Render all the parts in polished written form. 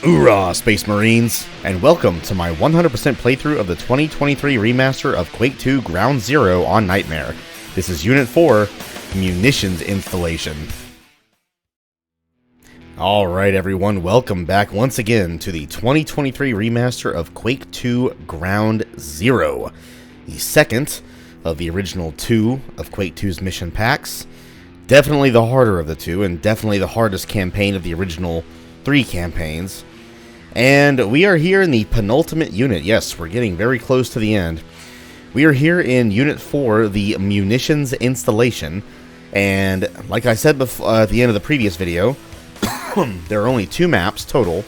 Hoorah, Space Marines, and welcome to my 100% playthrough of the 2023 remaster of Quake II Ground Zero on Nightmare. This is Unit 4, Munitions Installation. Alright everyone, welcome back once again to the 2023 remaster of Quake II Ground Zero, the second of the original two of Quake II's mission packs. Definitely the harder of the two, and definitely the hardest campaign of the original 3 campaigns. And we are here in the penultimate unit. Yes, we're getting very close to the end. We are here in Unit 4, the Munitions Installation. And like I said before, at the end of the previous video, there are only 2 maps total.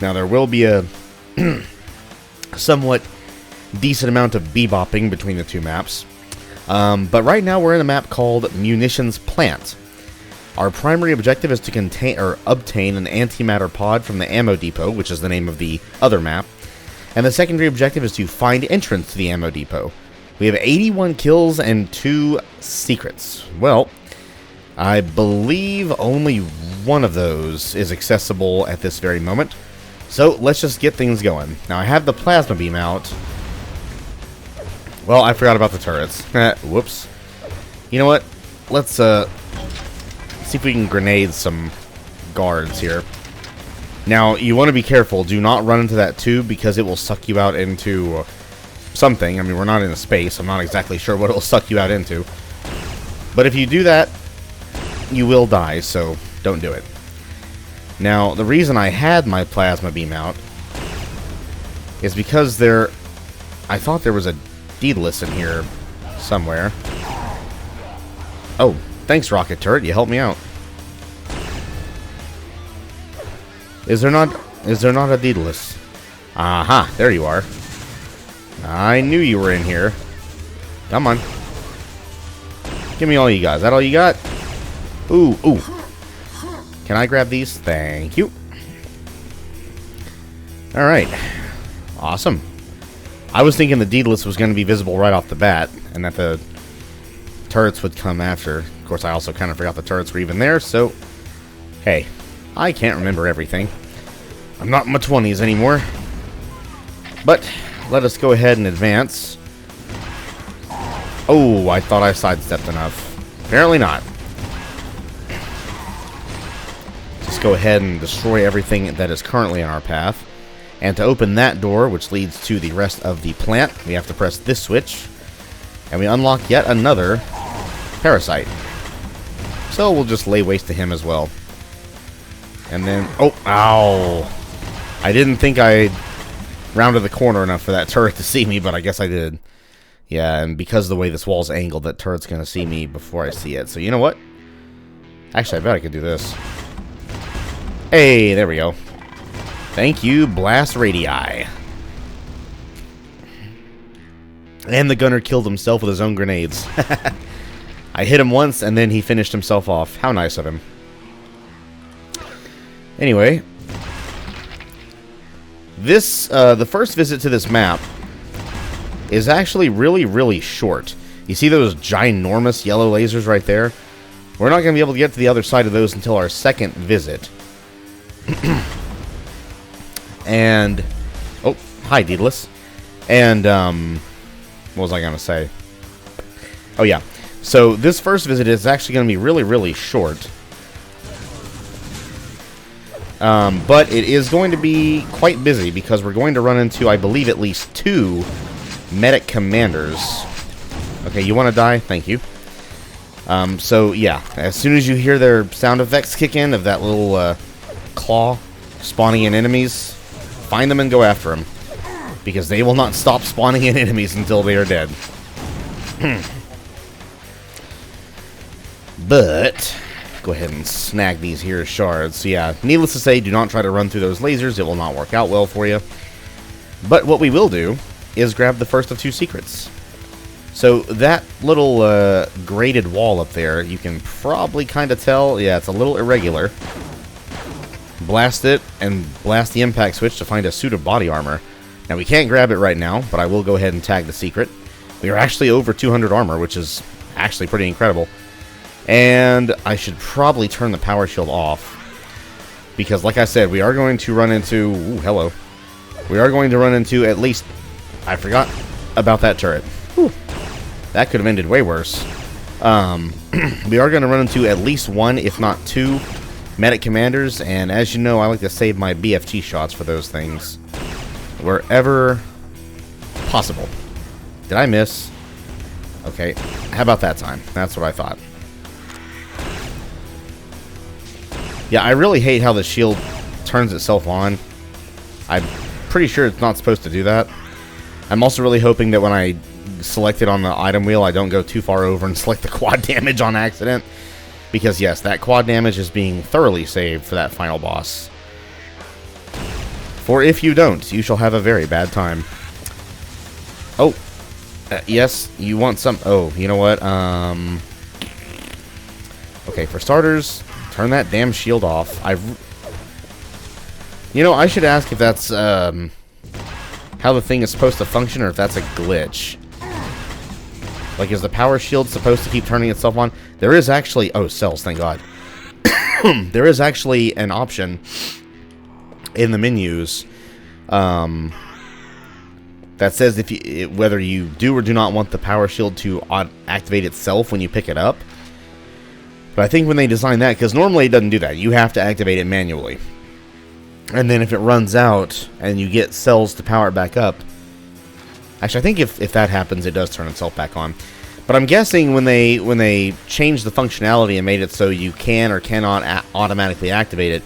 Now there will be a somewhat decent amount of bebopping between the 2 maps. But right now we're in a map called Munitions Plant. Our primary objective is to obtain an antimatter pod from the ammo depot, which is the name of the other map. And the secondary objective is to find entrance to the ammo depot. We have 81 kills and 2 secrets. Well, I believe only one of those is accessible at this very moment. So let's just get things going. Now I have the plasma beam out. Well, I forgot about the turrets. Whoops. You know what? Let's see if we can grenade some guards here. Now, you want to be careful. Do not run into that tube because it will suck you out into something. I mean, we're not in a space. I'm not exactly sure what it will suck you out into. But if you do that, you will die, so don't do it. Now, the reason I had my plasma beam out is because I thought there was a Daedalus in here somewhere. Oh, thanks, rocket turret. You helped me out. Is there not a Daedalus? Aha, there you are. I knew you were in here. Come on. Give me all you got. Is that all you got? Ooh, ooh. Can I grab these? Thank you. Alright. Awesome. I was thinking the Daedalus was going to be visible right off the bat, and that the turrets would come after. Of course, I also kind of forgot the turrets were even there, so hey, I can't remember everything. I'm not in my 20s anymore. But let us go ahead and advance. Oh, I thought I sidestepped enough. Apparently not. Just go ahead and destroy everything that is currently in our path. And to open that door, which leads to the rest of the plant, we have to press this switch. And we unlock yet another parasite. So we'll just lay waste to him as well. And then... oh, ow! I didn't think I rounded the corner enough for that turret to see me, but I guess I did. Yeah, and because of the way this wall's angled, that turret's going to see me before I see it. So you know what? Actually, I bet I could do this. Hey, there we go. Thank you, Blast Radii. And the gunner killed himself with his own grenades. I hit him once, and then he finished himself off. How nice of him. Anyway, this the first visit to this map is actually really short. You see those ginormous yellow lasers right there? We're not going to be able to get to the other side of those until our second visit. And oh, hi Daedalus. And what was I going to say? Oh yeah. So this first visit is actually going to be really short. But it is going to be quite busy because we're going to run into, I believe, at least 2 medic commanders. Okay, you want to die? Thank you. So yeah, as soon as you hear their sound effects kick in of that little claw spawning in enemies, find them and go after them. Because they will not stop spawning in enemies until they are dead. But go ahead and snag these here shards. So yeah, needless to say, do not try to run through those lasers. It will not work out well for you. But what we will do is grab the first of 2 secrets. So that little graded wall up there, you can probably kind of tell, yeah, it's a little irregular. Blast it and blast the impact switch to find a suit of body armor. Now we can't grab it right now, but I will go ahead and tag the secret. We are actually over 200 armor, which is actually pretty incredible. And I should probably turn the power shield off. Because, like I said, we are going to run into... Ooh, hello. We are going to run into at least... I forgot about that turret. Whew. That could have ended way worse. We are going to run into at least one, if not two, medic commanders. And as you know, I like to save my BFG shots for those things. Wherever possible. Did I miss? Okay. How about that time? That's what I thought. Yeah, I really hate how the shield turns itself on. I'm pretty sure it's not supposed to do that. I'm also really hoping that when I select it on the item wheel, I don't go too far over and select the quad damage on accident. Because yes, that quad damage is being thoroughly saved for that final boss. For if you don't, you shall have a very bad time. Oh, yes, you want some... Oh, you know what? Okay, for starters... Turn that damn shield off. You know, I should ask if that's how the thing is supposed to function, or if that's a glitch. Like, is the power shield supposed to keep turning itself on? There is actually... Oh, cells, thank God. There is actually an option in the menus that says if you, whether you do or do not want the power shield to activate itself when you pick it up. But I think when they designed that, because normally it doesn't do that. You have to activate it manually. And then if it runs out and you get cells to power it back up... Actually, I think if that happens, it does turn itself back on. But I'm guessing when they changed the functionality and made it so you can or cannot automatically activate it,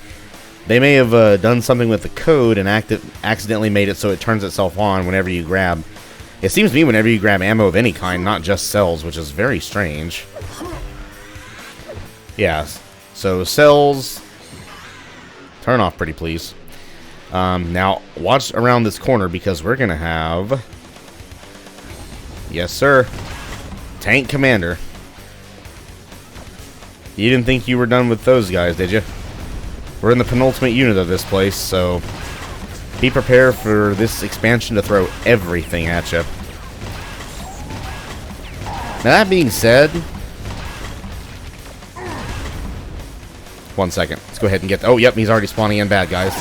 they may have done something with the code and accidentally made it so it turns itself on whenever you grab... It seems to me whenever you grab ammo of any kind, not just cells, which is very strange. Yeah, so cells, turn off pretty please. Now, watch around this corner because we're going to have, yes sir, Tank Commander. You didn't think you were done with those guys, did you? We're in the penultimate unit of this place, so be prepared for this expansion to throw everything at you. Now that being said... One second. Let's go ahead and get... Oh, yep, he's already spawning in bad guys.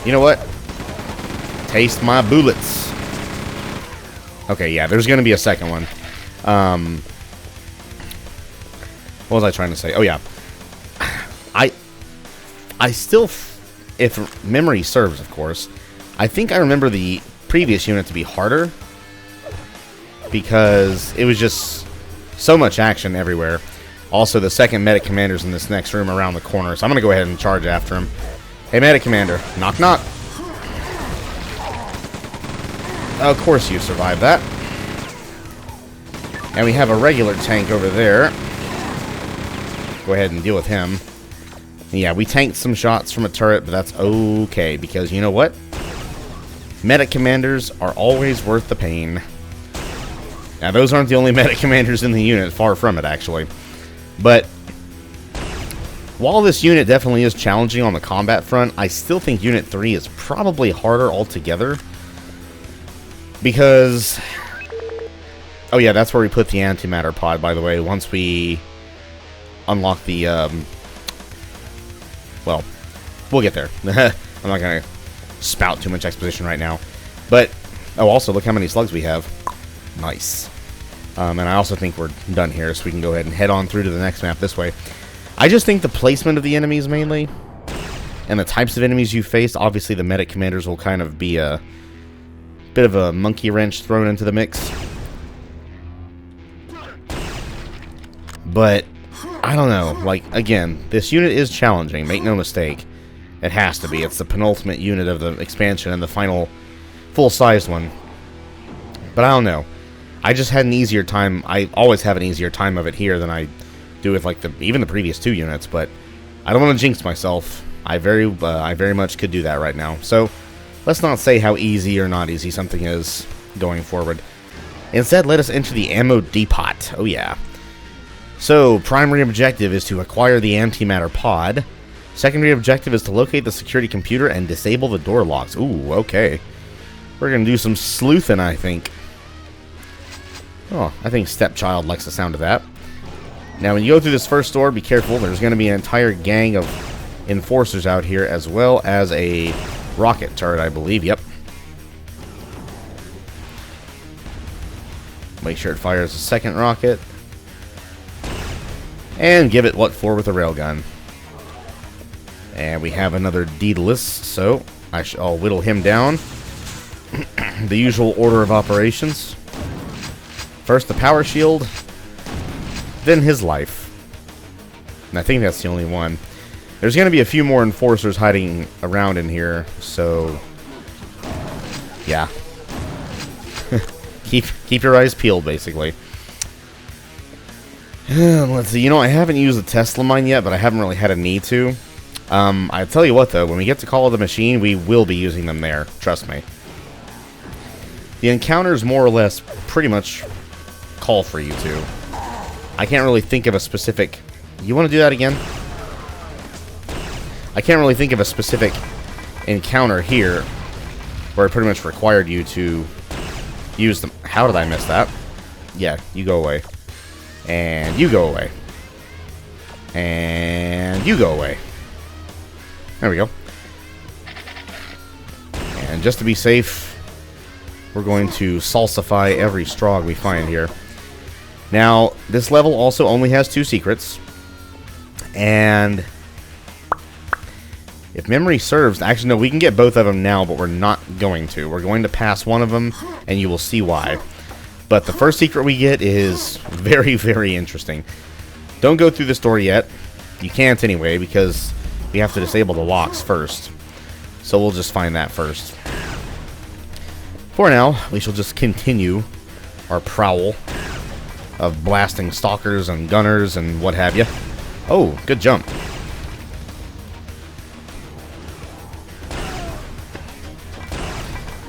You know what? Taste my bullets. Okay, yeah, there's going to be a second one. What was I trying to say? Oh, yeah. I still... If memory serves, of course, I think I remember the previous unit to be harder. Because it was just so much action everywhere. Also, the second medic commander's in this next room around the corner, so I'm going to go ahead and charge after him. Hey, medic commander. Knock, knock. Of course you survived that. And we have a regular tank over there. Go ahead and deal with him. Yeah, we tanked some shots from a turret, but that's okay, because you know what? Medic commanders are always worth the pain. Now, those aren't the only medic commanders in the unit, far from it, actually. But while this unit definitely is challenging on the combat front, I still think Unit 3 is probably harder altogether. Because... Oh yeah, that's where we put the antimatter pod, by the way, once we unlock the... Well, we'll get there. I'm not going to spout too much exposition right now. But, oh, also, look how many slugs we have. Nice. And I also think we're done here, so we can go ahead and head on through to the next map this way. I just think the placement of the enemies, mainly, and the types of enemies you face, obviously the medic commanders will kind of be a bit of a monkey wrench thrown into the mix. But, I don't know, like, again, this unit is challenging, make no mistake. It has to be. It's the penultimate unit of the expansion and the final full-sized one. But I don't know. I just had an easier time. I always have an easier time of it here than I do with, like, even the previous two units, but I don't want to jinx myself. I very much could do that right now. So, let's not say how easy or not easy something is going forward. Instead, let us enter the ammo depot. Oh, yeah. So, primary objective is to acquire the antimatter pod. Secondary objective is to locate the security computer and disable the door locks. Ooh, okay. We're going to do some sleuthing, I think. Oh, I think Stepchild likes the sound of that. Now, when you go through this first door, be careful. There's going to be an entire gang of enforcers out here, as well as a rocket turret, I believe. Yep. Make sure it fires a second rocket. And give it what for with a railgun. And we have another Daedalus, so I'll whittle him down. The usual order of operations. First the power shield, then his life. And I think that's the only one. There's going to be a few more enforcers hiding around in here, so yeah. keep your eyes peeled, basically. Let's see. You know, I haven't used the Tesla mine yet, but I haven't really had a need to. I tell you what, though, when we get to Call of the Machine, we will be using them there. Trust me. The encounters more or less pretty much call for you to. I can't really think of a specific... You want to do that again? I can't really think of a specific encounter here where it pretty much required you to use them. How did I miss that? Yeah, you go away. And you go away. And you go away. There we go. And just to be safe, we're going to salsify every Strogg we find here. Now, this level also only has 2 secrets. And if memory serves, actually no, we can get both of them now, but we're not going to. We're going to pass one of them, and you will see why. But the first secret we get is very, very interesting. Don't go through this door yet. You can't anyway, because we have to disable the locks first. So we'll just find that first. For now, we shall just continue our prowl of blasting stalkers and gunners and what have you. Oh, good jump.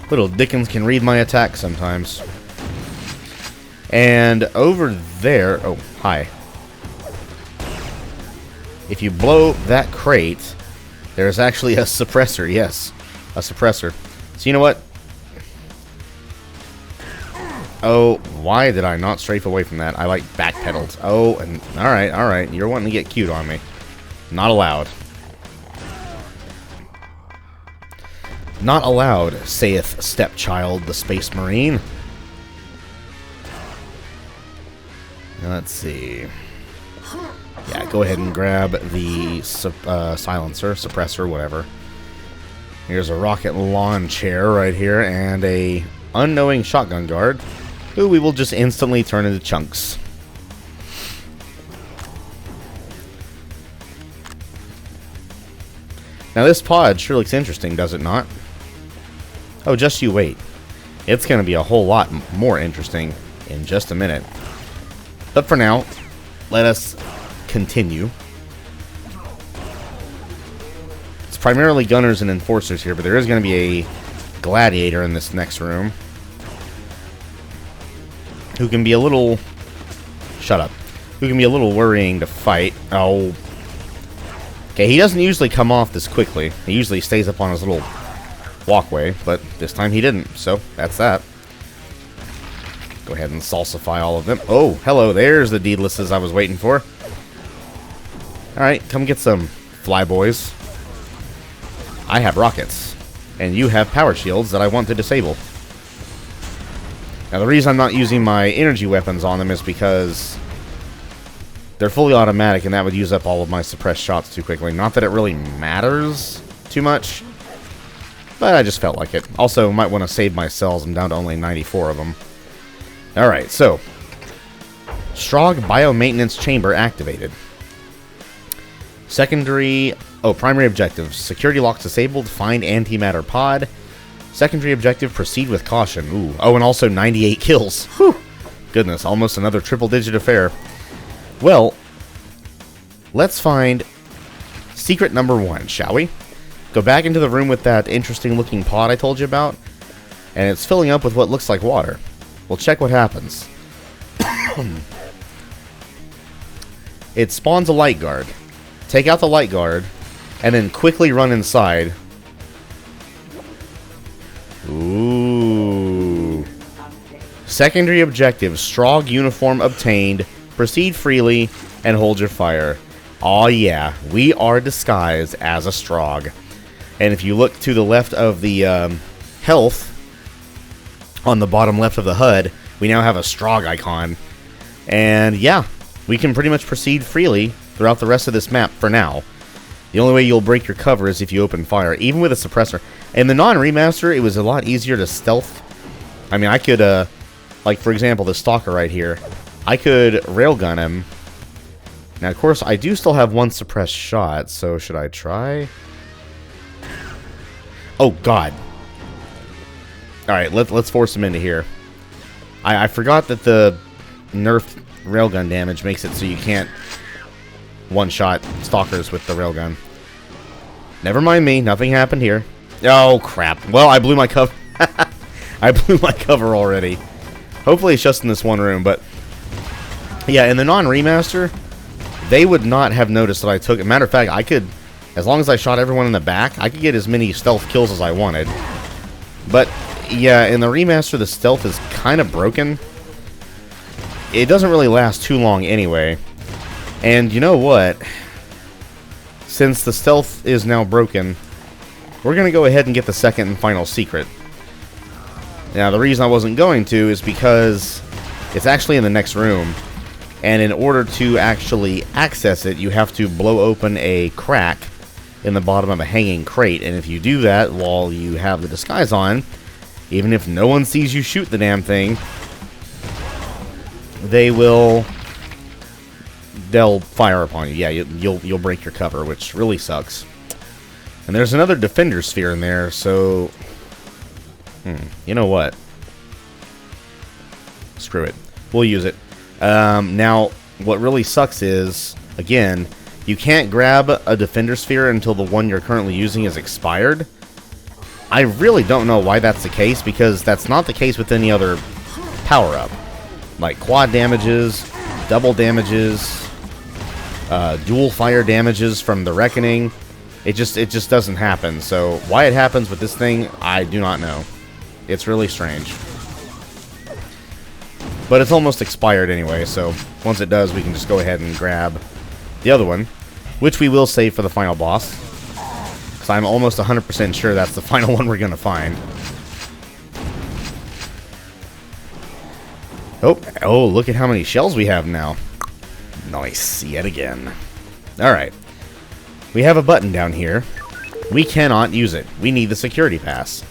Little Dickens can read my attack sometimes. And over there... Oh, hi. If you blow that crate, there's actually a suppressor. Yes, a suppressor. So you know what? Oh, why did I not strafe away from that? I like backpedaled. Oh, and alright. You're wanting to get cute on me. Not allowed. Not allowed, saith stepchild, the Space Marine. Let's see. Yeah, go ahead and grab the silencer, suppressor, whatever. Here's a rocket lawn chair right here, and a unknowing shotgun guard, who we will just instantly turn into chunks. Now this pod sure looks interesting, does it not? Oh, just you wait. It's going to be a whole lot more interesting in just a minute. But for now, let us continue. It's primarily gunners and enforcers here, but there is going to be a gladiator in this next room who can be a little... Shut up. Who can be a little worrying to fight. Oh. Okay, he doesn't usually come off this quickly. He usually stays up on his little walkway, but this time he didn't, so that's that. Go ahead and salsify all of them. Oh, hello, there's the Daedaluses I was waiting for. Alright, come get some, flyboys. I have rockets, and you have power shields that I want to disable. Now, the reason I'm not using my energy weapons on them is because they're fully automatic, and that would use up all of my suppressed shots too quickly. Not that it really matters too much, but I just felt like it. Also, might want to save my cells. I'm down to only 94 of them. Alright, so Strogg Biomaintenance Chamber activated. Primary objective. Security locks disabled. Find antimatter pod. Secondary objective, proceed with caution. Ooh. Oh, and also 98 kills. Whew. Goodness, almost another triple-digit affair. Well, let's find secret number 1, shall we? Go back into the room with that interesting-looking pod I told you about, and it's filling up with what looks like water. We'll check what happens. It spawns a light guard. Take out the light guard, and then quickly run inside. Ooh. Secondary objective, Strogg uniform obtained. Proceed freely, and hold your fire. Aw yeah, we are disguised as a Strogg. And if you look to the left of the health, on the bottom left of the HUD, we now have a Strogg icon. And yeah, we can pretty much proceed freely throughout the rest of this map for now. The only way you'll break your cover is if you open fire, even with a suppressor. In the non-remaster, it was a lot easier to stealth. I mean, I could, like for example, the Stalker right here, I could railgun him. Now, of course, I do still have one suppressed shot, so should I try? Oh, God. Alright, let's force him into here. I forgot that the nerfed railgun damage makes it so you can't one-shot Stalkers with the railgun. Never mind me, nothing happened here. Oh, crap. Well, I blew my cover. I blew my cover already. Hopefully it's just in this one room, but... yeah, in the non-remaster, they would not have noticed that I took... matter of fact, I could... as long as I shot everyone in the back, I could get as many stealth kills as I wanted. But, yeah, in the remaster, the stealth is kind of broken. It doesn't really last too long anyway. And you know what? Since the stealth is now broken, we're going to go ahead and get the second and final secret. Now, the reason I wasn't going to is because it's actually in the next room. And in order to actually access it, you have to blow open a crack in the bottom of a hanging crate. And if you do that while you have the disguise on, even if no one sees you shoot the damn thing, they'll fire upon you. Yeah, you'll break your cover, which really sucks. And there's another defender sphere in there, so you know what? Screw it. We'll use it. Now, what really sucks is, again, you can't grab a defender sphere until the one you're currently using is expired. I really don't know why that's the case, because that's not the case with any other power-up. Like quad damages, double damages, dual fire damages from the Reckoning. It just doesn't happen. So why it happens with this thing, I do not know. It's really strange. But it's almost expired anyway, so once it does, we can just go ahead and grab the other one, which we will save for the final boss, because I'm almost 100% sure that's the final one we're going to find. Oh, look at how many shells we have now. Nice, yet again. Alright. We have a button down here. We cannot use it. We need the security pass.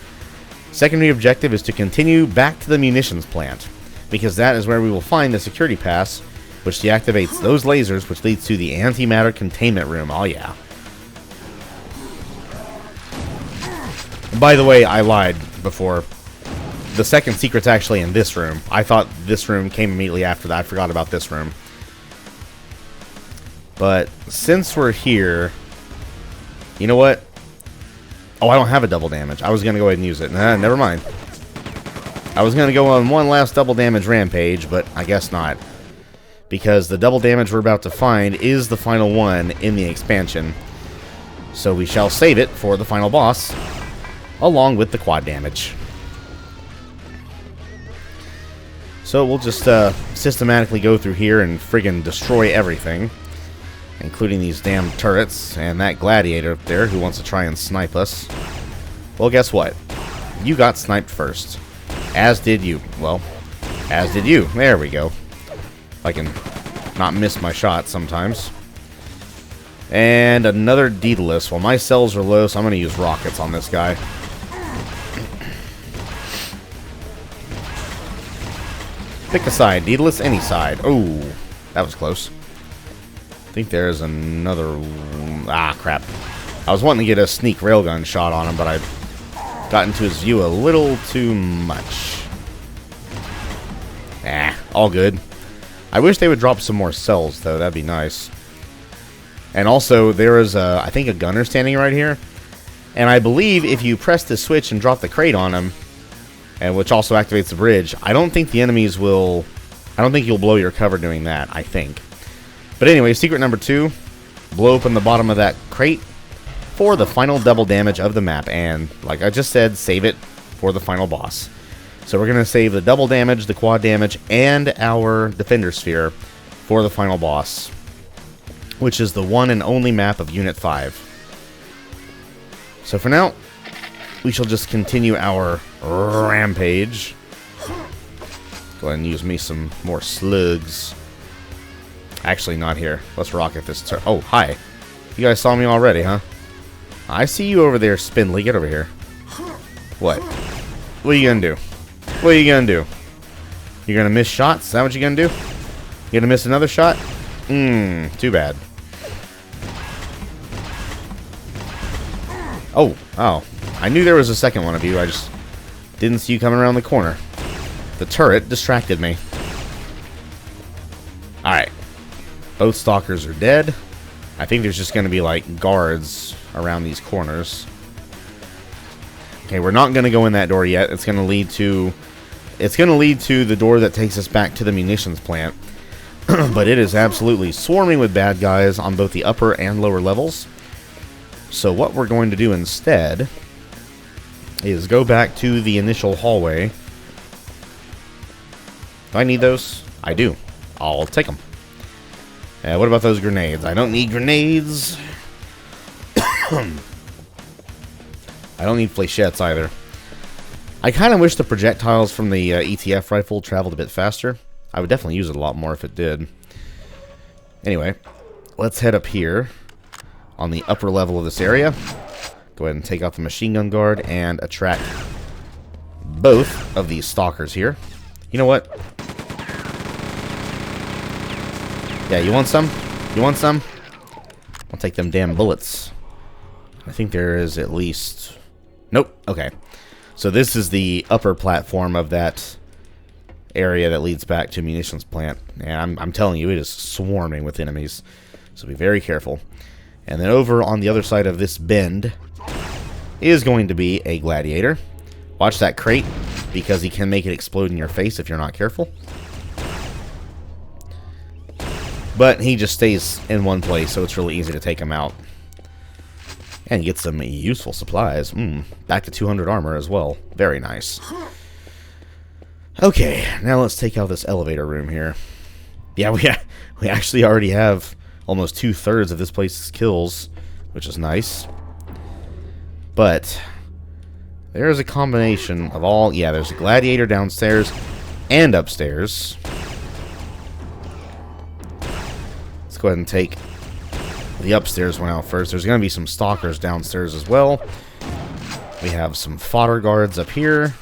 Secondary objective is to continue back to the munitions plant, because that is where we will find the security pass, which deactivates those lasers, which leads to the antimatter containment room. Oh yeah. By the way, I lied before. The second secret's actually in this room. I thought this room came immediately after that. I forgot about this room. But since we're here, you know what? Oh, I don't have a double damage. I was going to go ahead and use it. Nah, never mind. I was going to go on one last double damage rampage, but I guess not. Because the double damage we're about to find is the final one in the expansion. So we shall save it for the final boss, along with the quad damage. So we'll just systematically go through here and friggin' destroy everything, including these damn turrets and that gladiator up there who wants to try and snipe us. Well, guess what? You got sniped first. As did you. Well, as did you. There we go. I can not miss my shot sometimes. And another Daedalus. Well, my cells are low, so I'm going to use rockets on this guy. Pick a side. Daedalus, any side. Oh, that was close. I think there's another... ah, crap. I was wanting to get a sneak railgun shot on him, but I got into his view a little too much. All good. I wish they would drop some more cells, though. That'd be nice. And also, there is, I think, a gunner standing right here. And I believe if you press the switch and drop the crate on him, and which also activates the bridge, I don't think the enemies will... I don't think you'll blow your cover doing that, I think. But anyway, secret number 2. Blow open the bottom of that crate for the final double damage of the map. And, like I just said, save it for the final boss. So we're going to save the double damage, the quad damage, and our defender sphere for the final boss. which is the one and only map of Unit 5. So for now, we shall just continue our rampage. Go ahead and use me some more slugs. Actually, not here. Let's rocket this turret. Oh, hi. You guys saw me already, huh? I see you over there, Spindly. Get over here. What? What are you gonna do? What are you gonna do? You're gonna miss shots? Is that what you're gonna do? You gonna miss another shot? Too bad. Oh, I knew there was a second one of you. I just didn't see you coming around the corner. The turret distracted me. Alright. Both stalkers are dead. I think there's just going to be, like, guards around these corners. Okay, we're not going to go in that door yet. It's going to lead to... It's going to lead to the door that takes us back to the munitions plant. But it is absolutely swarming with bad guys on both the upper and lower levels. So what we're going to do instead is go back to the initial hallway. Do I need those? I do. I'll take them. What about those grenades? I don't need grenades. I don't need flechettes either. I kind of wish the projectiles from the ETF rifle traveled a bit faster. I would definitely use it a lot more if it did. Anyway, let's head up here on the upper level of this area. Go ahead and take out the machine gun guard and attract both of these stalkers here. You know what? Yeah, you want some? You want some? I'll take them damn bullets. I think there is at least... Nope. Okay. So this is the upper platform of that area that leads back to munitions plant. And I'm telling you, it is swarming with enemies. So be very careful. And then over on the other side of this bend is going to be a gladiator. Watch that crate, because he can make it explode in your face if you're not careful. But he just stays in one place, so it's really easy to take him out. And get some useful supplies. Back to 200 armor as well. Very nice. Okay, now let's take out this elevator room here. Yeah, we actually already have almost 2/3 of this place's kills, which is nice. But there is a combination of all... Yeah, there's a gladiator downstairs and upstairs. Let's go ahead and take the upstairs one out first. There's going to be some stalkers downstairs as well. We have some fodder guards up here.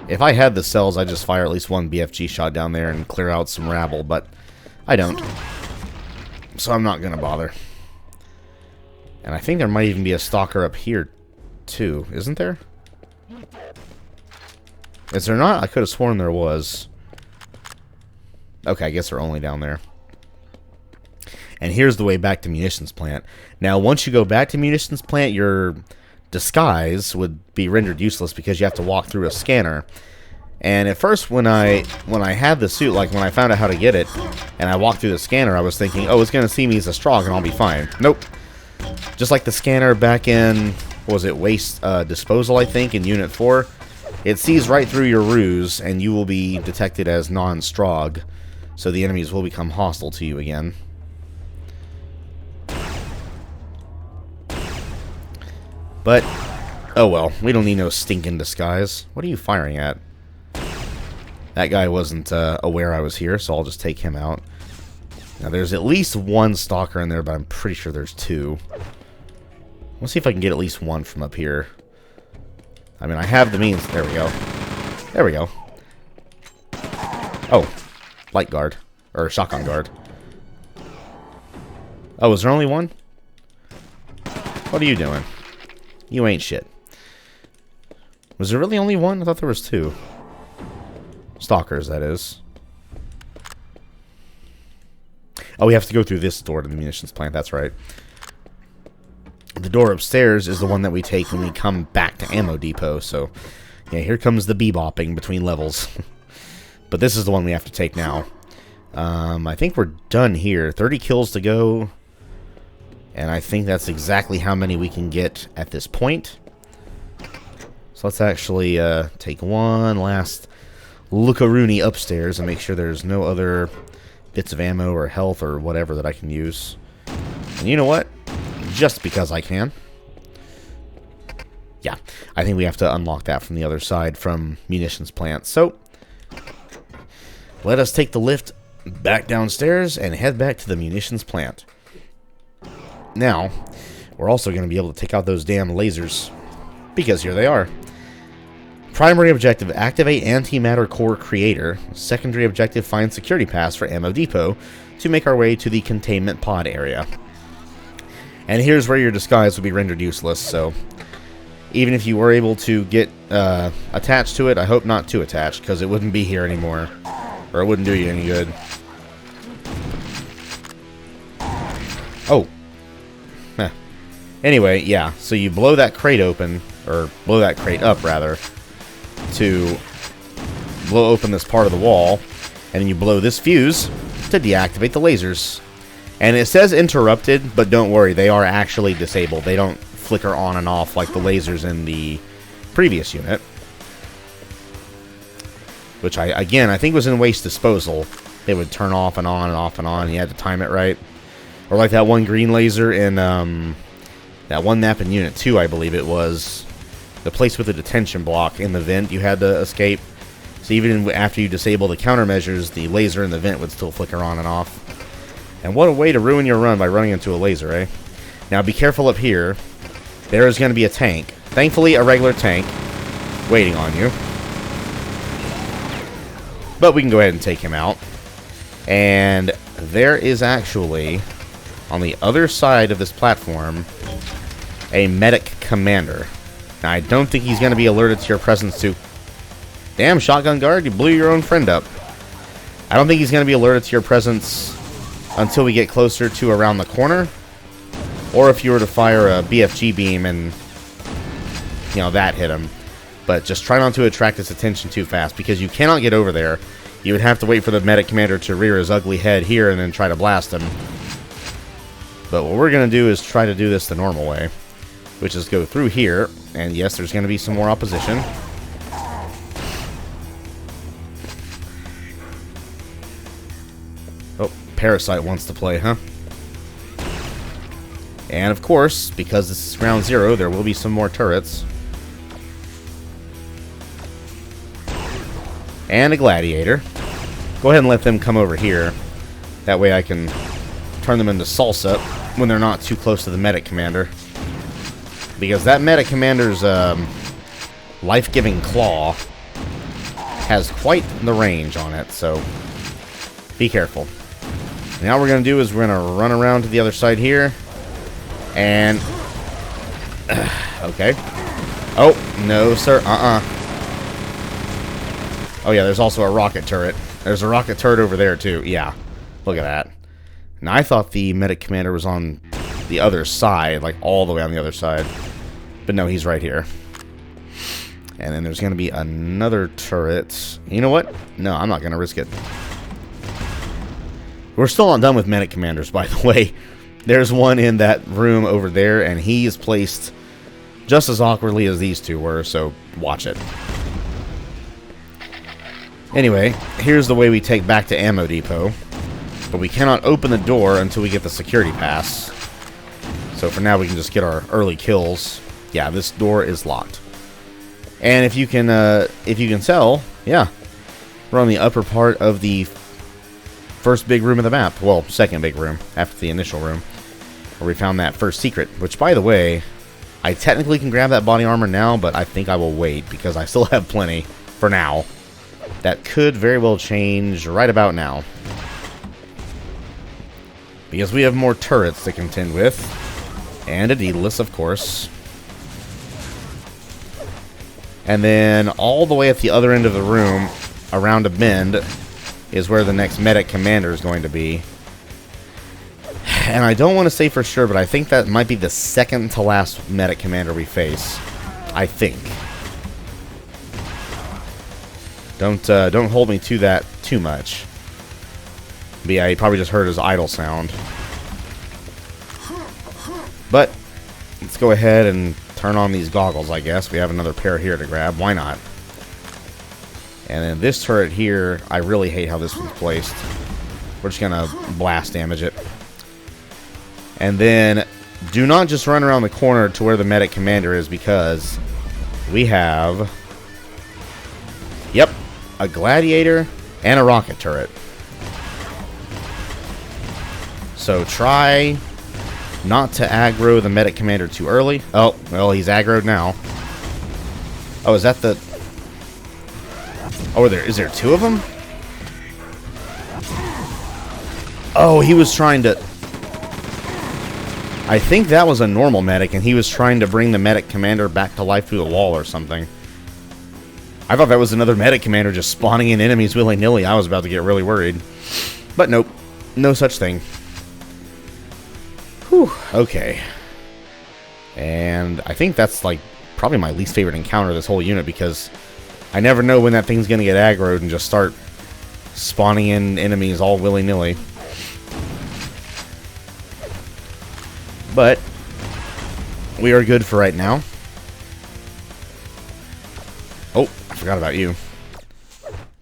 If I had the cells, I'd just fire at least one BFG shot down there and clear out some rabble, but I don't. So I'm not going to bother. And I think there might even be a stalker up here, too. Isn't there? Is there not? I could have sworn there was. Okay, I guess they're only down there. And here's the way back to munitions plant. Now, once you go back to munitions plant, your disguise would be rendered useless because you have to walk through a scanner. And at first, when I had the suit, like when I found out how to get it, and I walked through the scanner, I was thinking, oh, it's going to see me as a Strogg and I'll be fine. Nope. Just like the scanner back in, what was it, waste disposal, I think, in Unit 4. It sees right through your ruse, and you will be detected as non-Strogg. So the enemies will become hostile to you again. But, oh well, we don't need no stinking disguise. What are you firing at? That guy wasn't aware I was here, so I'll just take him out. Now, there's at least one stalker in there, but I'm pretty sure there's two. Let's see if I can get at least one from up here. I mean, I have the means. There we go. There we go. Oh. Light guard. Or shotgun guard. Oh, is there only one? What are you doing? You ain't shit. Was there really only one? I thought there was two. Stalkers, that is. Oh, we have to go through this door to the munitions plant. That's right. The door upstairs is the one that we take when we come back to Ammo Depot. So, yeah, here comes the bebopping between levels. But this is the one we have to take now. I think we're done here. 30 kills to go. And I think that's exactly how many we can get at this point. So let's actually take one last look-a-rooney upstairs and make sure there's no other bits of ammo or health or whatever that I can use. And you know what? Just because I can. Yeah, I think we have to unlock that from the other side from Munitions plant. So, let us take the lift back downstairs and head back to the Munitions plant. Now, we're also going to be able to take out those damn lasers, because here they are. Primary objective, activate antimatter core creator. Secondary objective, find security pass for ammo depot to make our way to the containment pod area. And here's where your disguise will be rendered useless, so even if you were able to get attached to it, I hope not too attached, because it wouldn't be here anymore, or it wouldn't do you any good. Oh. Heh. Anyway, yeah, so you blow that crate open, or blow that crate up, rather, to blow open this part of the wall, and then you blow this fuse to deactivate the lasers. And it says interrupted, but don't worry, they are actually disabled. They don't flicker on and off like the lasers in the previous unit. Which, I think was in waste disposal. They would turn off and on and off and on, and you had to time it right. Or like that one green laser in that one map in Unit 2, I believe it was. The place with the detention block in the vent you had to escape. So even after you disable the countermeasures, the laser in the vent would still flicker on and off. And what a way to ruin your run by running into a laser, eh? Now be careful up here. There is going to be a tank. Thankfully, a regular tank waiting on you. But we can go ahead and take him out. And there is actually, on the other side of this platform, a medic commander. Now, I don't think he's going to be alerted to your presence too. Damn, shotgun guard, you blew your own friend up. I don't think he's going to be alerted to your presence until we get closer to around the corner. Or if you were to fire a BFG beam and, you know, that hit him. But just try not to attract his attention too fast, because you cannot get over there. You would have to wait for the medic commander to rear his ugly head here and then try to blast him. But what we're going to do is try to do this the normal way, which is go through here. And yes, there's going to be some more opposition. Oh, Parasite wants to play, huh? And of course, because this is ground zero, there will be some more turrets. And a gladiator. Go ahead and let them come over here. That way I can turn them into salsa when they're not too close to the medic commander. Because that medic commander's life-giving claw has quite the range on it, so be careful. Now what we're going to do is we're going to run around to the other side here. And okay. Oh, no, sir. Oh, yeah, there's also a rocket turret. There's a rocket turret over there, too. Yeah, look at that. Now, I thought the medic commander was on the other side, like all the way on the other side. But no, he's right here. And then there's going to be another turret. You know what? No, I'm not going to risk it. We're still not done with medic commanders, by the way. There's one in that room over there, and he is placed just as awkwardly as these two were, so watch it. Anyway, here's the way we take back to Ammo Depot. But we cannot open the door until we get the security pass. So for now, we can just get our early kills. Yeah, this door is locked. And if you can tell, yeah, we're on the upper part of the first big room of the map. Well, second big room after the initial room, where we found that first secret. Which, by the way, I technically can grab that body armor now, but I think I will wait because I still have plenty for now. That could very well change right about now, because we have more turrets to contend with, and a Daedalus, of course. And then all the way at the other end of the room, around a bend, is where the next medic commander is going to be. And I don't want to say for sure, but I think that might be the second to last medic commander we face. I think. Don't hold me to that too much. But yeah, you probably just heard his idle sound. But let's go ahead and turn on these goggles, I guess. We have another pair here to grab. Why not? And then this turret here, I really hate how this one's placed. We're just gonna blast damage it. And then do not just run around the corner to where the medic commander is, because we have, yep, a gladiator and a rocket turret. So try not to aggro the medic commander too early. Oh, well, he's aggroed now. Oh, is that the... Oh, is there two of them? Oh, he was trying to... I think that was a normal medic, and he was trying to bring the medic commander back to life through the wall or something. I thought that was another medic commander just spawning in enemies willy-nilly. I was about to get really worried. But nope. No such thing. Whew. Okay. And I think that's, like, probably my least favorite encounter of this whole unit, because I never know when that thing's going to get aggroed and just start spawning in enemies all willy-nilly. But we are good for right now. Oh, I forgot about you.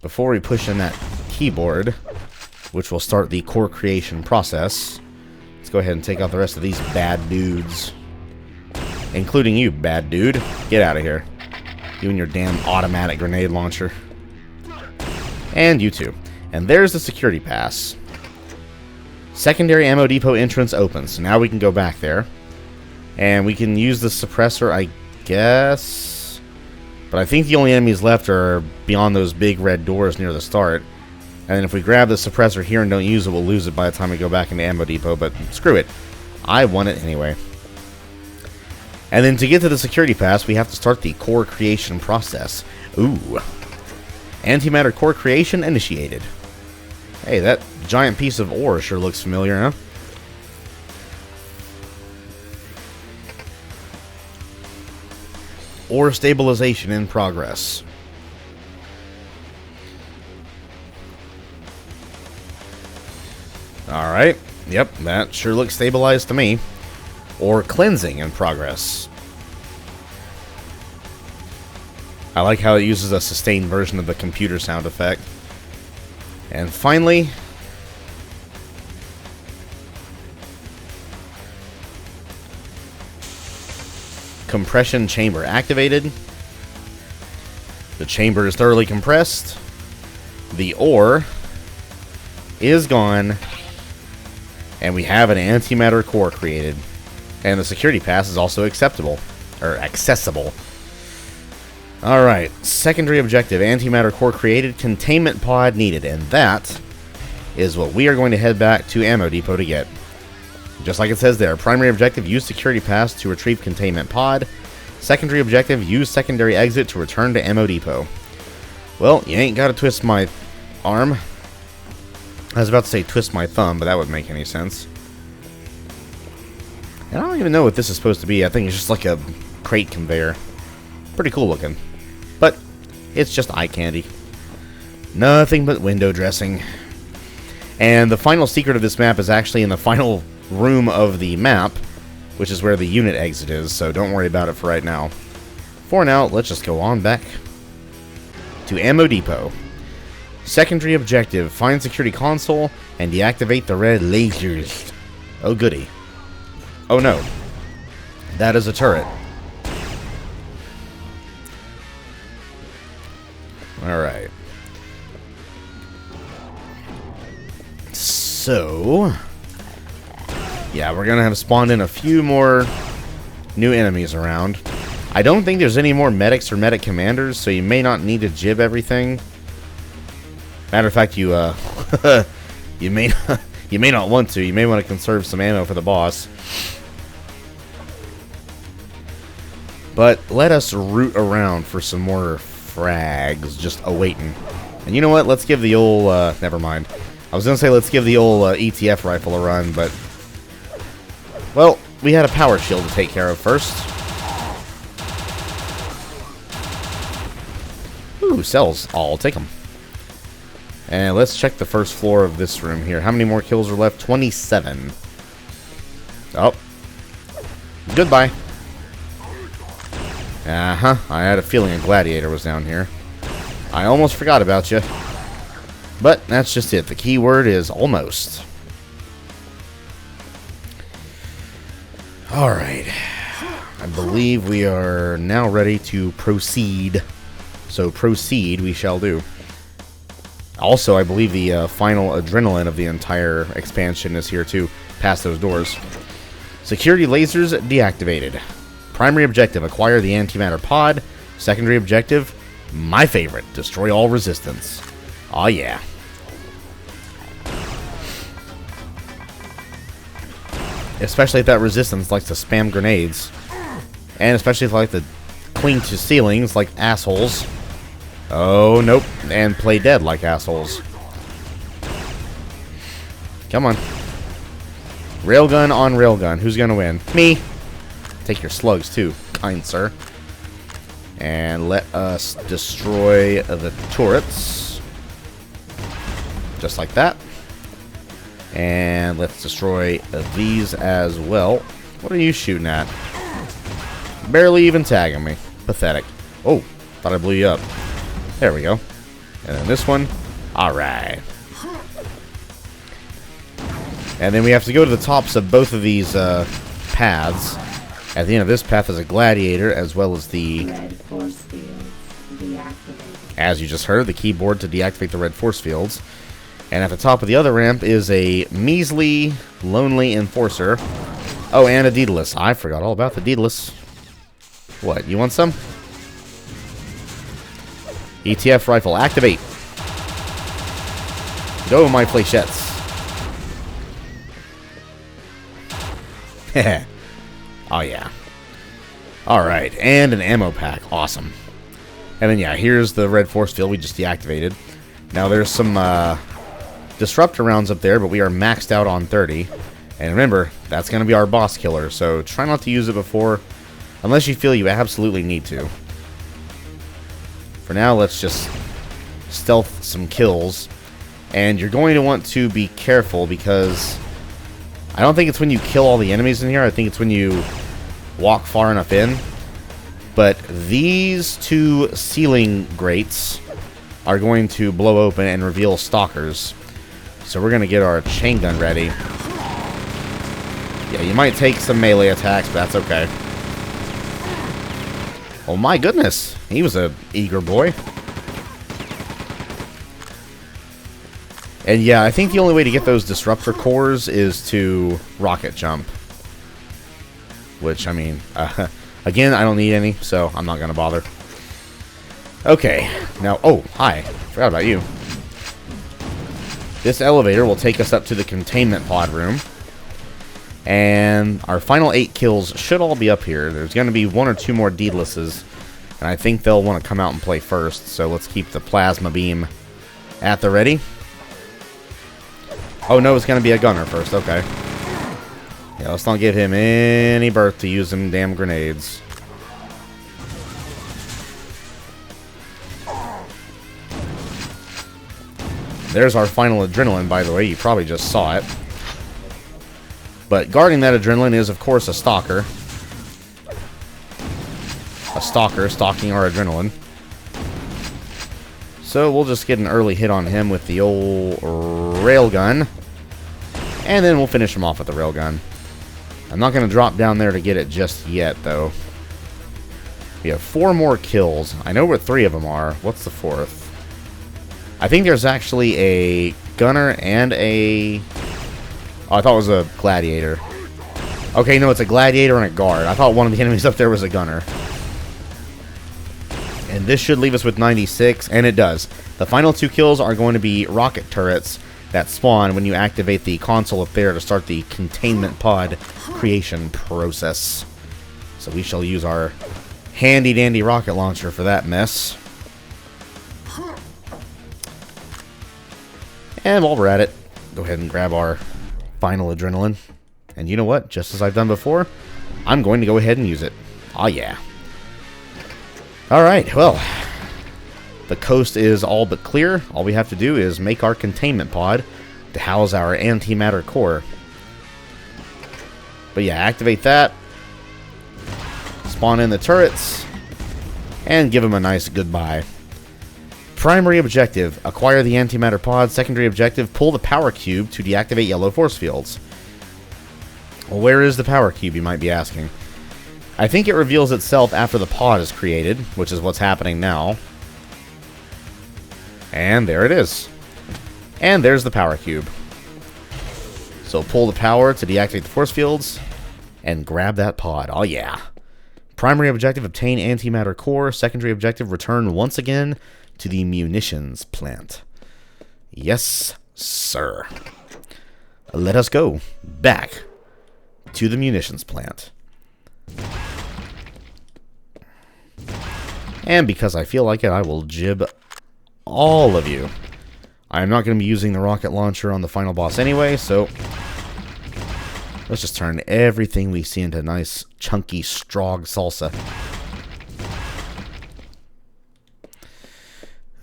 Before we push in that keyboard, which will start the core creation process, let's go ahead and take out the rest of these bad dudes. Including you, bad dude. Get out of here. You and your damn automatic grenade launcher. And you too. And there's the security pass. Secondary ammo depot entrance opens. So now we can go back there. And we can use the suppressor, I guess. But I think the only enemies left are beyond those big red doors near the start. And if we grab the suppressor here and don't use it, we'll lose it by the time we go back into ammo depot. But screw it. I want it anyway. And then to get to the security pass, we have to start the core creation process. Ooh. Antimatter core creation initiated. Hey, that giant piece of ore sure looks familiar, huh? Ore stabilization in progress. Alright. Yep, that sure looks stabilized to me. Or cleansing in progress. I like how it uses a sustained version of the computer sound effect. And finally, compression chamber activated. The chamber is thoroughly compressed. The ore is gone. And we have an antimatter core created. And the security pass is also acceptable. Or accessible. Alright, secondary objective, antimatter core created, containment pod needed, and that is what we are going to head back to ammo depot to get. Just like it says there, primary objective, use security pass to retrieve containment pod. Secondary objective, use secondary exit to return to ammo depot. Well, you ain't got to twist my arm. I was about to say twist my thumb, but that wouldn't make any sense. And I don't even know what this is supposed to be. I think it's just like a crate conveyor. Pretty cool looking. But it's just eye candy. Nothing but window dressing. And the final secret of this map is actually in the final room of the map, which is where the unit exit is, so don't worry about it for right now. For now, let's just go on back to ammo depot. Secondary objective, find security console and deactivate the red lasers. Oh goody. Oh no. That is a turret. Alright. So, yeah, we're going to have spawned in a few more new enemies around. I don't think there's any more medics or medic commanders, so you may not need to jib everything. Matter of fact, you you may not want to. You may want to conserve some ammo for the boss. But let us root around for some more frags just awaiting. And you know what? Let's give the old, never mind. I was going to say let's give the old ETF rifle a run, but... Well, we had a power shield to take care of first. Ooh, cells. I'll take them. And let's check the first floor of this room here. How many more kills are left? 27. Oh. Goodbye. Uh-huh. I had a feeling a gladiator was down here. I almost forgot about you. But that's just it. The key word is almost. Alright. I believe we are now ready to proceed. So proceed we shall do. Also, I believe the final adrenaline of the entire expansion is here too. Past those doors. Security lasers deactivated. Primary objective, acquire the antimatter pod. Secondary objective, my favorite, destroy all resistance. Aw, yeah. Especially if that resistance likes to spam grenades. And especially if they like to cling to ceilings like assholes. Oh, nope. And play dead like assholes. Come on. Railgun on railgun. Who's gonna win? Me. Take your slugs too, kind sir. And let us destroy the turrets. Just like that. And let's destroy these as well. What are you shooting at? Barely even tagging me. Pathetic. Oh, thought I blew you up. There we go. And then this one. Alright. And then we have to go to the tops of both of these paths. At the end of this path is a gladiator, as well as the... red force fields deactivated. As you just heard, the keyboard to deactivate the red force fields. And at the top of the other ramp is a measly, lonely enforcer. Oh, and a Daedalus. I forgot all about the Daedalus. What, you want some? ETF rifle, activate. Go, my flechettes. Oh, yeah. Alright, and an ammo pack. Awesome. And then, yeah, here's the red force field we just deactivated. Now, there's some disruptor rounds up there, but we are maxed out on 30. And remember, that's going to be our boss killer, so try not to use it before, unless you feel you absolutely need to. For now, let's just stealth some kills. And you're going to want to be careful, because I don't think it's when you kill all the enemies in here. I think it's when you walk far enough in. But these two ceiling grates are going to blow open and reveal stalkers. So we're going to get our chain gun ready. Yeah, you might take some melee attacks, but that's okay. Oh my goodness, he was a eager boy. And yeah, I think the only way to get those disruptor cores is to rocket jump. Which, I mean, again, I don't need any, so I'm not going to bother. Okay, now, oh, hi, forgot about you. This elevator will take us up to the containment pod room. And our final 8 kills should all be up here. There's going to be 1 or 2 more Daedaluses, and I think they'll want to come out and play first, so let's keep the plasma beam at the ready. Oh no, it's going to be a gunner first, okay. Yeah, let's not give him any berth to use them damn grenades. There's our final adrenaline, by the way. You probably just saw it. But guarding that adrenaline is, of course, a stalker. A stalker stalking our adrenaline. So we'll just get an early hit on him with the old railgun. And then we'll finish him off with the railgun. I'm not going to drop down there to get it just yet, though. We have 4 more kills. I know where 3 of them are. What's the 4th? I think there's actually a gunner and a... Oh, I thought it was a gladiator. Okay, no, it's a gladiator and a guard. I thought one of the enemies up there was a gunner. And this should leave us with 96, and it does. The final 2 kills are going to be rocket turrets that spawn when you activate the console up there to start the containment pod creation process. So we shall use our handy-dandy rocket launcher for that mess. And while we're at it, go ahead and grab our final adrenaline. And you know what? Just as I've done before, I'm going to go ahead and use it. Oh yeah. Alright, well, the coast is all but clear. All we have to do is make our containment pod to house our antimatter core. But yeah, activate that. Spawn in the turrets. And give them a nice goodbye. Primary objective, acquire the antimatter pod. Secondary objective, pull the power cube to deactivate yellow force fields. Well, where is the power cube, you might be asking? I think it reveals itself after the pod is created, which is what's happening now. And there it is. And there's the power cube. So pull the power to deactivate the force fields and grab that pod. Oh yeah. Primary objective, obtain antimatter core. Secondary objective, return once again to the munitions plant. Yes, sir. Let us go back to the munitions plant. And because I feel like it, I will jib all of you. I'm not going to be using the rocket launcher on the final boss anyway, so let's just turn everything we see into nice, chunky, strong salsa.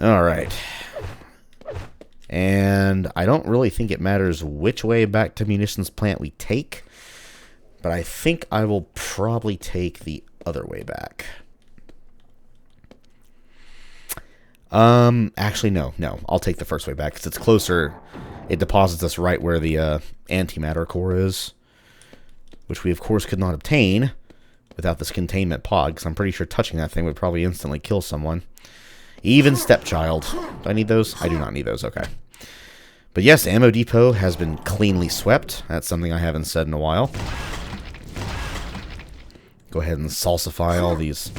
Alright. And I don't really think it matters which way back to munitions plant we take, but I think I will probably take the other way back. Actually, no. I'll take the first way back, because it's closer. It deposits us right where the antimatter core is, which we, of course, could not obtain without this containment pod, because I'm pretty sure touching that thing would probably instantly kill someone. Even Stepchild. Do I need those? I do not need those, okay. But yes, Ammo Depot has been cleanly swept. That's something I haven't said in a while. Go ahead and salsify all these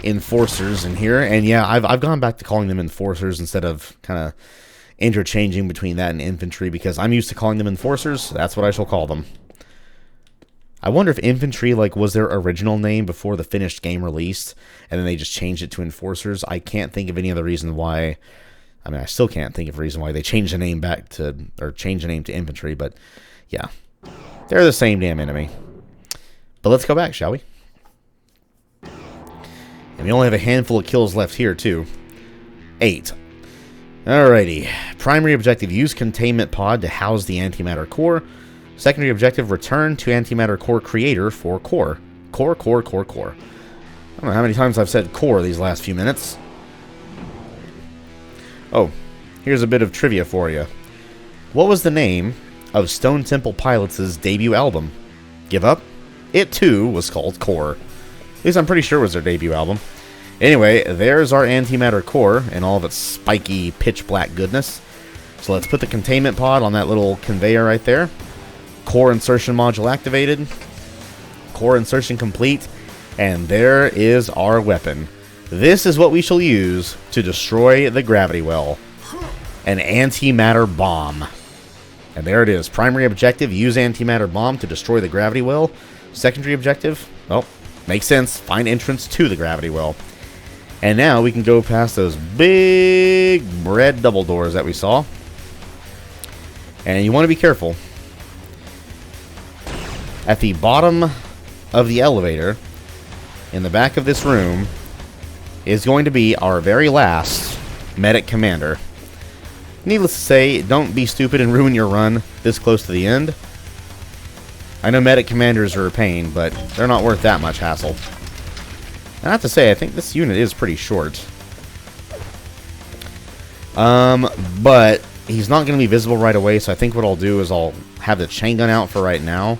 enforcers in here. And yeah, I've gone back to calling them enforcers instead of kind of interchanging between that and infantry, because I'm used to calling them enforcers. So that's what I shall call them. I wonder if infantry, like, was their original name before the finished game released, and then they just changed it to enforcers. I can't think of any other reason why. I mean, I still can't think of a reason why they changed the name back to, or changed the name to infantry, but yeah. They're the same damn enemy. But let's go back, shall we? And we only have a handful of kills left here, too. 8. Alrighty. Primary objective, use containment pod to house the antimatter core. Secondary objective, return to antimatter core creator for core. Core. I don't know how many times I've said core these last few minutes. Oh, here's a bit of trivia for you. What was the name of Stone Temple Pilots' debut album? Give up? It, too, was called Core. At least I'm pretty sure it was their debut album. Anyway, there's our antimatter core and all of its spiky, pitch-black goodness. So let's put the containment pod on that little conveyor right there. Core insertion module activated. Core insertion complete. And there is our weapon. This is what we shall use to destroy the gravity well. An antimatter bomb. And there it is. Primary objective, use antimatter bomb to destroy the gravity well. Secondary objective, well, makes sense. Find entrance to the gravity well. And now we can go past those big red double doors that we saw. And you want to be careful. At the bottom of the elevator, in the back of this room, is going to be our very last medic commander. Needless to say, don't be stupid and ruin your run this close to the end. I know medic commanders are a pain, but they're not worth that much hassle. And I have to say, I think this unit is pretty short. But he's not going to be visible right away, so I think what I'll do is I'll have the chain gun out for right now.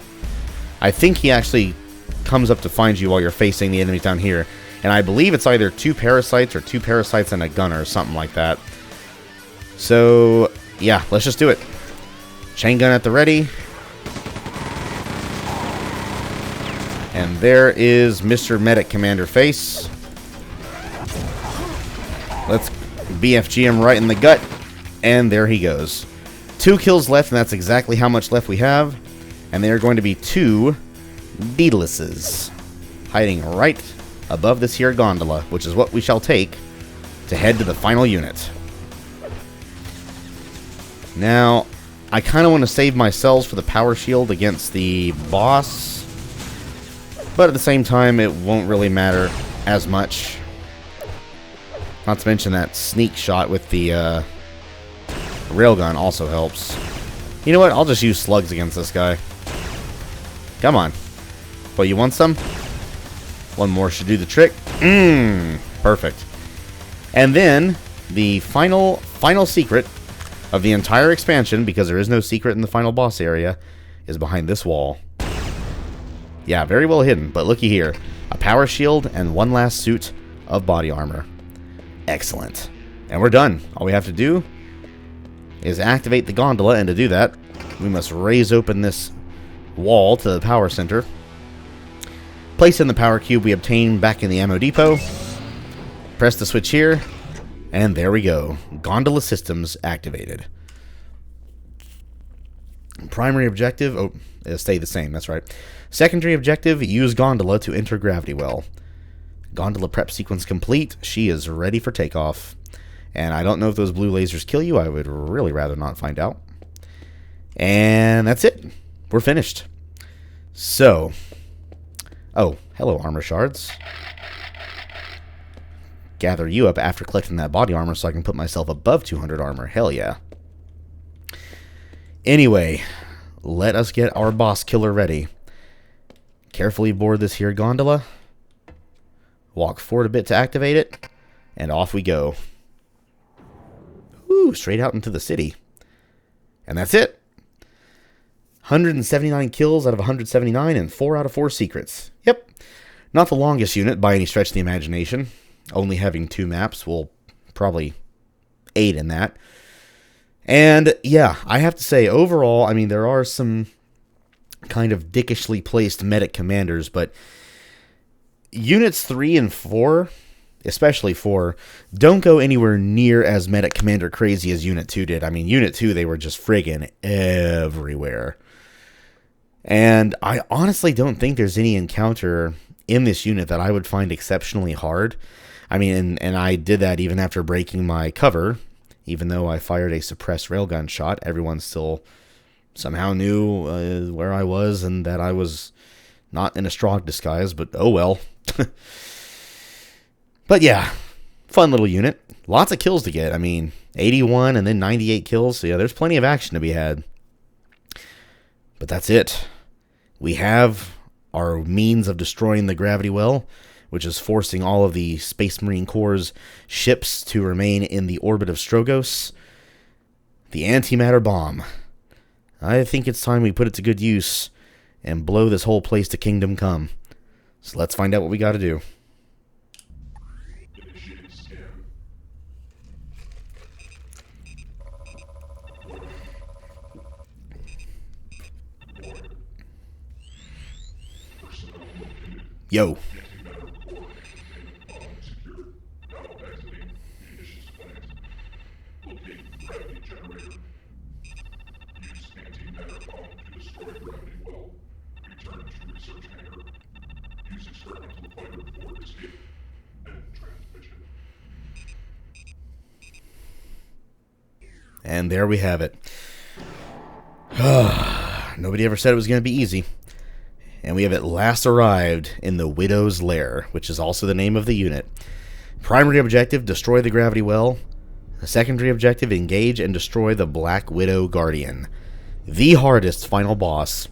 I think he actually comes up to find you while you're facing the enemies down here. And I believe it's either 2 parasites or 2 parasites and a gunner or something like that. So, yeah, let's just do it. Chain gun at the ready. And there is Mr. Medic Commander Face. Let's BFG him right in the gut. And there he goes. 2 kills left, and that's exactly how much left we have. And they are going to be 2 Daedalus hiding right above this here gondola, which is what we shall take to head to the final unit. Now, I kind of want to save my cells for the power shield against the boss, but at the same time, it won't really matter as much. Not to mention that sneak shot with the railgun also helps. You know what? I'll just use slugs against this guy. Come on. Well, you want some? One more should do the trick. Perfect. And then, the final secret of the entire expansion, because there is no secret in the final boss area, is behind this wall. Yeah, very well hidden, but looky here. A power shield and one last suit of body armor. Excellent. And we're done. All we have to do is activate the gondola, and to do that, we must raise open this wall to the power center. Place in the power cube we obtained back in the ammo depot. Press the switch here, and there we go. Gondola systems activated. Primary objective, oh, it'll stay the same, that's right. Secondary objective, use gondola to enter gravity well. Gondola prep sequence complete. She is ready for takeoff. And I don't know if those blue lasers kill you. I would really rather not find out. And that's it. We're finished. So, oh, hello, armor shards. Gather you up after collecting that body armor so I can put myself above 200 armor. Hell yeah. Anyway, let us get our boss killer ready. Carefully board this here gondola. Walk forward a bit to activate it. And off we go. Woo, straight out into the city. And that's it. 179 kills out of 179 and 4 out of 4 secrets. Yep. Not the longest unit by any stretch of the imagination. Only having 2 maps will probably aid in that. And yeah, I have to say, overall, I mean, there are some kind of dickishly placed medic commanders, but units 3 and 4, especially 4, don't go anywhere near as medic commander crazy as Unit 2 did. I mean, Unit 2, they were just friggin' everywhere. And I honestly don't think there's any encounter in this unit that I would find exceptionally hard. I mean, and I did that even after breaking my cover. Even though I fired a suppressed railgun shot, everyone still somehow knew where I was and that I was not in a strong disguise, but oh well. But yeah, fun little unit. Lots of kills to get. I mean, 81 and then 98 kills. So yeah, there's plenty of action to be had. But that's it. We have our means of destroying the gravity well, which is forcing all of the Space Marine Corps' ships to remain in the orbit of Strogos. The antimatter bomb. I think it's time we put it to good use and blow this whole place to kingdom come. So let's find out what we gotta do. Yo. And there we have it. Nobody ever said it was going to be easy. And we have at last arrived in the Widow's Lair, which is also the name of the unit. Primary objective, destroy the gravity well. Secondary objective, engage and destroy the Black Widow Guardian. The hardest final boss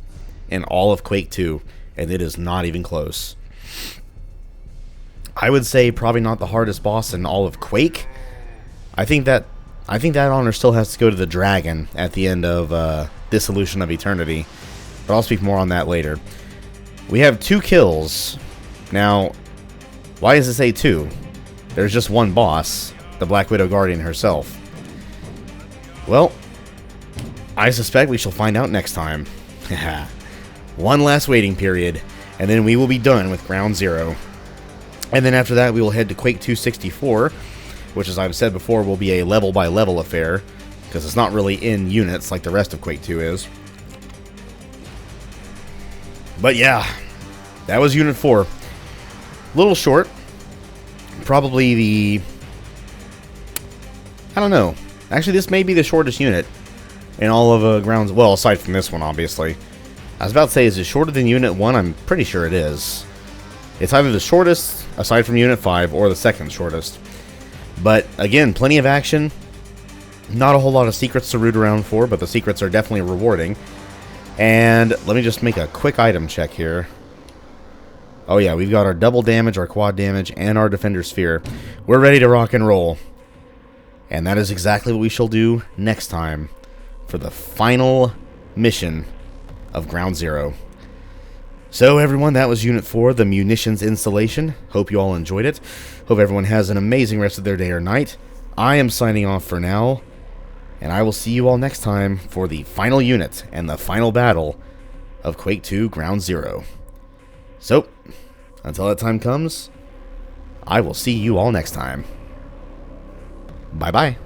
in all of Quake 2, and it is not even close. I would say probably not the hardest boss in all of Quake. I think that honor still has to go to the dragon at the end of Dissolution of Eternity, but I'll speak more on that later. We have 2 kills. Now, why does it say 2? There's just one boss, the Black Widow Guardian herself. Well, I suspect we shall find out next time. One last waiting period, and then we will be done with Ground Zero. And then after that, we will head to Quake II 64, which, as I've said before, will be a level-by-level affair, because it's not really in units like the rest of Quake 2 is. But yeah, that was Unit 4. A little short. Probably the... I don't know. Actually, this may be the shortest unit in all of Grounds... Well, aside from this one, obviously. I was about to say, is it shorter than Unit 1? I'm pretty sure it is. It's either the shortest, aside from Unit 5, or the second shortest. But, again, plenty of action. Not a whole lot of secrets to root around for, but the secrets are definitely rewarding. And let me just make a quick item check here. Oh yeah, we've got our double damage, our quad damage, and our defender sphere. We're ready to rock and roll. And that is exactly what we shall do next time for the final mission of Ground Zero. So everyone, that was Unit 4, the Munitions installation. Hope you all enjoyed it. Hope everyone has an amazing rest of their day or night. I am signing off for now, and I will see you all next time for the final unit and the final battle of Quake II Ground Zero. So, until that time comes, I will see you all next time. Bye-bye.